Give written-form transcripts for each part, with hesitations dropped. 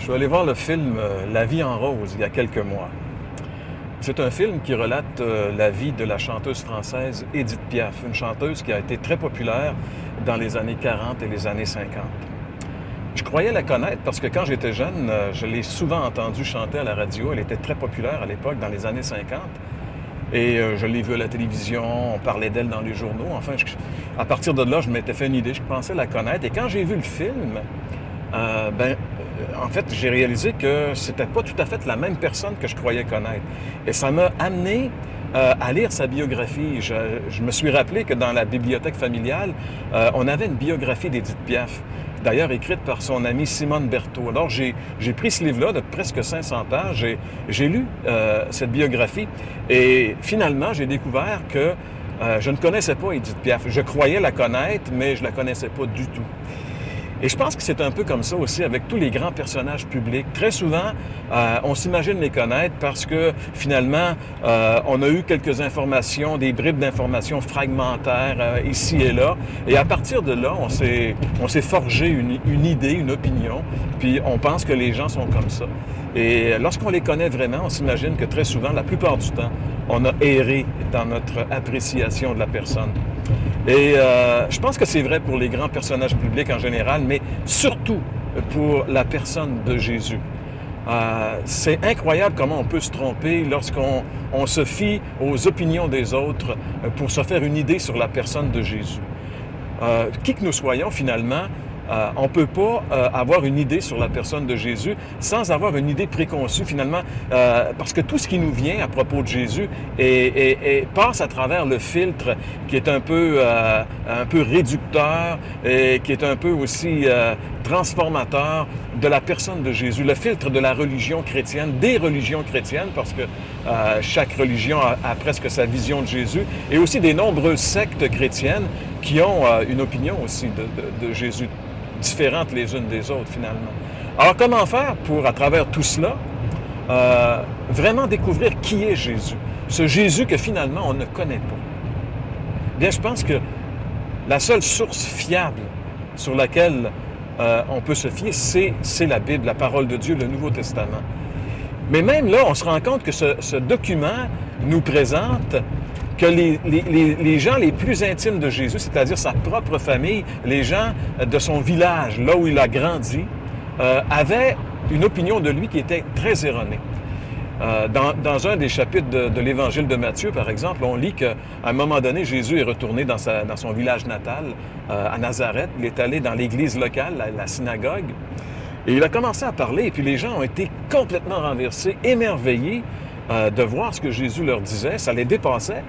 Je suis allé voir le film La vie en rose il y a quelques mois. C'est un film qui relate la vie de la chanteuse française Édith Piaf, une chanteuse qui a été très populaire dans les années 40 et les années 50. Je croyais la connaître parce que quand j'étais jeune, je l'ai souvent entendue chanter à la radio. Elle était très populaire à l'époque, dans les années 50. Et je l'ai vue à la télévision, on parlait d'elle dans les journaux. Enfin, à partir de là, je m'étais fait une idée, je pensais la connaître. Et quand j'ai vu le film, en fait, j'ai réalisé que c'était pas tout à fait la même personne que je croyais connaître. Et ça m'a amené à lire sa biographie. Je me suis rappelé que dans la bibliothèque familiale, on avait une biographie d'Édith Piaf, d'ailleurs écrite par son amie Simone Berthaud. Alors, j'ai pris ce livre-là de presque 500 pages et j'ai lu cette biographie. Et finalement, j'ai découvert que je ne connaissais pas Édith Piaf. Je croyais la connaître, mais je la connaissais pas du tout. Et je pense que c'est un peu comme ça aussi avec tous les grands personnages publics. Très souvent, on s'imagine les connaître parce que finalement, on a eu quelques informations, des bribes d'informations fragmentaires ici et là. Et à partir de là, on s'est forgé une idée, une opinion, puis on pense que les gens sont comme ça. Et lorsqu'on les connaît vraiment, on s'imagine que très souvent, la plupart du temps, on a erré dans notre appréciation de la personne. Et je pense que c'est vrai pour les grands personnages publics en général, mais surtout pour la personne de Jésus. C'est incroyable comment on peut se tromper lorsqu'on se fie aux opinions des autres pour se faire une idée sur la personne de Jésus. Qui que nous soyons finalement, on ne peut pas avoir une idée sur la personne de Jésus sans avoir une idée préconçue finalement, parce que tout ce qui nous vient à propos de Jésus passe à travers le filtre qui est un peu réducteur et qui est un peu aussi transformateur de la personne de Jésus, le filtre de la religion chrétienne, des religions chrétiennes, parce que chaque religion a presque sa vision de Jésus, et aussi des nombreuses sectes chrétiennes qui ont une opinion aussi de Jésus, différentes les unes des autres, finalement. Alors, comment faire pour, à travers tout cela, vraiment découvrir qui est Jésus? Ce Jésus que, finalement, on ne connaît pas. Bien, je pense que la seule source fiable sur laquelle on peut se fier, c'est la Bible, la parole de Dieu, le Nouveau Testament. Mais même là, on se rend compte que ce document nous présente que les gens les plus intimes de Jésus, c'est-à-dire sa propre famille, les gens de son village, là où il a grandi, avaient une opinion de lui qui était très erronée. Dans un des chapitres de l'Évangile de Matthieu, par exemple, on lit qu'à un moment donné, Jésus est retourné dans son village natal, à Nazareth. Il est allé dans l'église locale, la synagogue, et il a commencé à parler, et puis les gens ont été complètement renversés, émerveillés de voir ce que Jésus leur disait. Ça les dépassait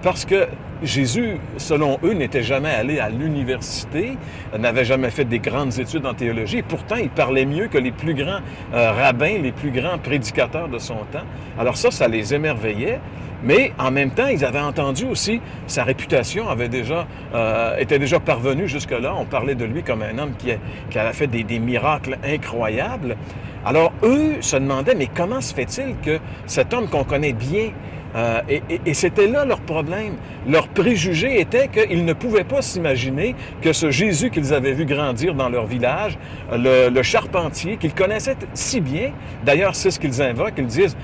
parce que Jésus, selon eux, n'était jamais allé à l'université, n'avait jamais fait des grandes études en théologie, et pourtant il parlait mieux que les plus grands rabbins, les plus grands prédicateurs de son temps. Alors ça les émerveillait, mais en même temps, ils avaient entendu aussi, sa réputation était déjà parvenue jusque-là. On parlait de lui comme un homme qui avait fait des miracles incroyables. Alors, eux se demandaient, mais comment se fait-il que cet homme qu'on connaît bien, et c'était là leur problème. Leur préjugé était qu'ils ne pouvaient pas s'imaginer que ce Jésus qu'ils avaient vu grandir dans leur village, le charpentier, qu'ils connaissaient si bien, d'ailleurs, c'est ce qu'ils invoquent, ils disent,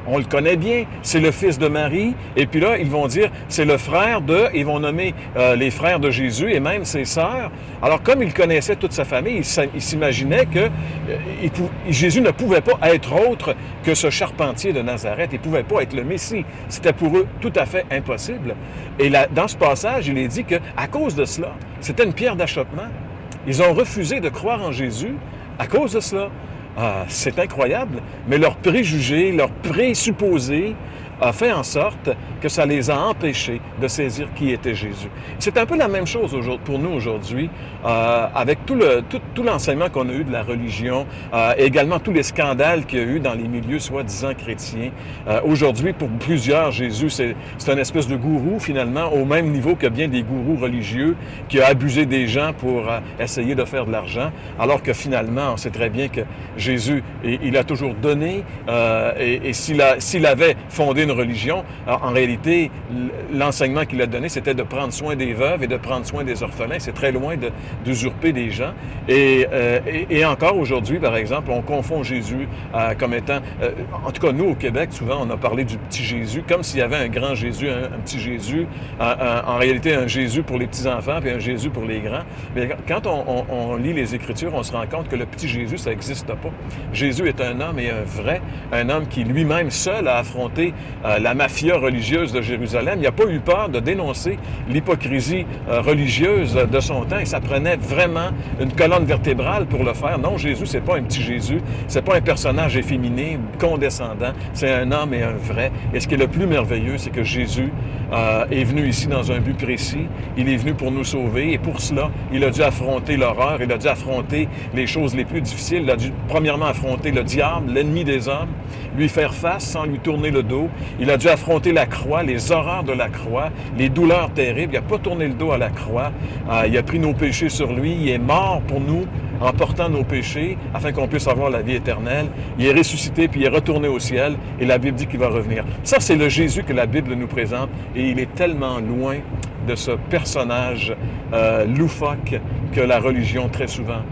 on le connaît bien, c'est le fils de Marie, et puis là, ils vont dire, c'est le frère de, ils vont nommer les frères de Jésus et même ses sœurs. Alors, comme ils connaissaient toute sa famille, ils s'imaginaient que Jésus ne pouvait pas être autre que ce charpentier de Nazareth, il ne pouvait pas être le Messie. C'était pour eux tout à fait impossible. Et là, dans ce passage, il est dit qu'à cause de cela, c'était une pierre d'achoppement. Ils ont refusé de croire en Jésus à cause de cela. C'est incroyable, mais leurs préjugés, leurs présupposés a fait en sorte que ça les a empêchés de saisir qui était Jésus. C'est un peu la même chose pour nous aujourd'hui, avec tout l'enseignement qu'on a eu de la religion, et également tous les scandales qu'il y a eu dans les milieux soi-disant chrétiens. Aujourd'hui, pour plusieurs, Jésus, c'est une espèce de gourou, finalement, au même niveau que bien des gourous religieux qui a abusé des gens pour essayer de faire de l'argent, alors que finalement, on sait très bien que Jésus, il a toujours donné, et s'il avait fondé une religion. Alors, en réalité, l'enseignement qu'il a donné, c'était de prendre soin des veuves et de prendre soin des orphelins. C'est très loin d'usurper des gens. Et encore aujourd'hui, par exemple, on confond Jésus comme étant... en tout cas, nous, au Québec, souvent, on a parlé du petit Jésus, comme s'il y avait un grand Jésus, un petit Jésus. En réalité, un Jésus pour les petits-enfants puis un Jésus pour les grands. Mais quand on lit les Écritures, on se rend compte que le petit Jésus, ça n'existe pas. Jésus est un homme et un homme qui lui-même seul a affronté la mafia religieuse de Jérusalem. Il n'a pas eu peur de dénoncer l'hypocrisie religieuse de son temps et ça prenait vraiment une colonne vertébrale pour le faire. Non, Jésus, c'est pas un petit Jésus, c'est pas un personnage efféminé, condescendant, c'est un homme et un vrai. Et ce qui est le plus merveilleux, c'est que Jésus est venu ici dans un but précis. Il est venu pour nous sauver et pour cela, il a dû affronter l'horreur, il a dû affronter les choses les plus difficiles. Il a dû premièrement affronter le diable, l'ennemi des hommes, lui faire face sans lui tourner le dos. Il a dû affronter la croix, les horreurs de la croix, les douleurs terribles. Il n'a pas tourné le dos à la croix. Il a pris nos péchés sur lui. Il est mort pour nous en portant nos péchés afin qu'on puisse avoir la vie éternelle. Il est ressuscité puis il est retourné au ciel et la Bible dit qu'il va revenir. Ça, c'est le Jésus que la Bible nous présente et il est tellement loin de ce personnage loufoque que la religion très souvent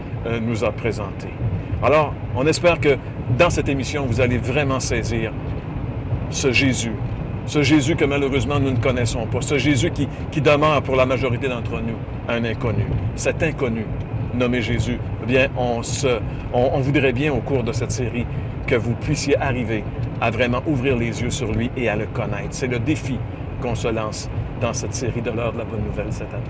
nous a présenté. Alors, on espère que dans cette émission, vous allez vraiment saisir ce Jésus que malheureusement nous ne connaissons pas, ce Jésus qui demeure pour la majorité d'entre nous un inconnu. Cet inconnu nommé Jésus, eh bien, on voudrait bien au cours de cette série que vous puissiez arriver à vraiment ouvrir les yeux sur lui et à le connaître. C'est le défi qu'on se lance dans cette série de l'heure de la bonne nouvelle cette année.